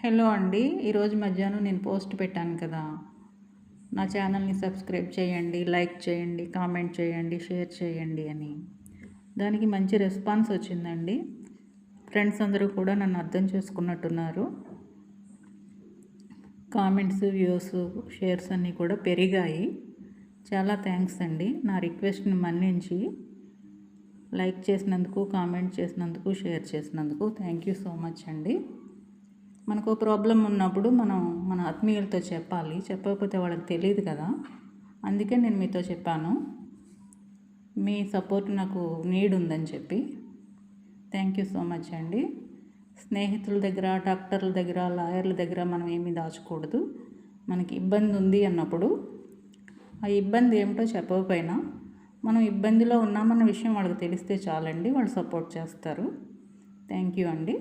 Hello అండి. ఈరోజు మధ్యాహ్నం నేను పోస్ట్ పెట్టాను కదా, నా ఛానల్ని సబ్స్క్రైబ్ చేయండి, లైక్ చేయండి, కామెంట్ చేయండి, షేర్ చేయండి అని. దానికి మంచి రెస్పాన్స్ వచ్చిందండి. ఫ్రెండ్స్ అందరూ కూడా నన్ను అర్థం చేసుకున్నట్టున్నారు. కామెంట్స్, వ్యూస్, షేర్స్ అన్నీ కూడా పెరిగాయి. చాలా థ్యాంక్స్ అండి. నా రిక్వెస్ట్ని మన్నించి లైక్ చేసినందుకు, కామెంట్ చేసినందుకు, షేర్ చేసినందుకు థ్యాంక్ యూ సో మచ్ అండి. మనకు ప్రాబ్లం ఉన్నప్పుడు మనం మన ఆత్మీయులతో చెప్పాలి, చెప్పకపోతే వాళ్ళకి తెలియదు కదా. అందుకే నేను మీతో చెప్పాను, మీ సపోర్ట్ నాకు నీడ్ ఉందని చెప్పి. థ్యాంక్ యూ సో మచ్ అండి. స్నేహితుల దగ్గర, డాక్టర్ల దగ్గర, లాయర్ల దగ్గర మనం ఏమీ దాచకూడదు. మనకి ఇబ్బంది ఉంది అన్నప్పుడు ఆ ఇబ్బంది ఏమిటో చెప్పకపోయినా మనం ఇబ్బందిలో ఉన్నామన్న విషయం వాళ్ళకి తెలిస్తే చాలండి, వాళ్ళు సపోర్ట్ చేస్తారు. థ్యాంక్ యూ అండి.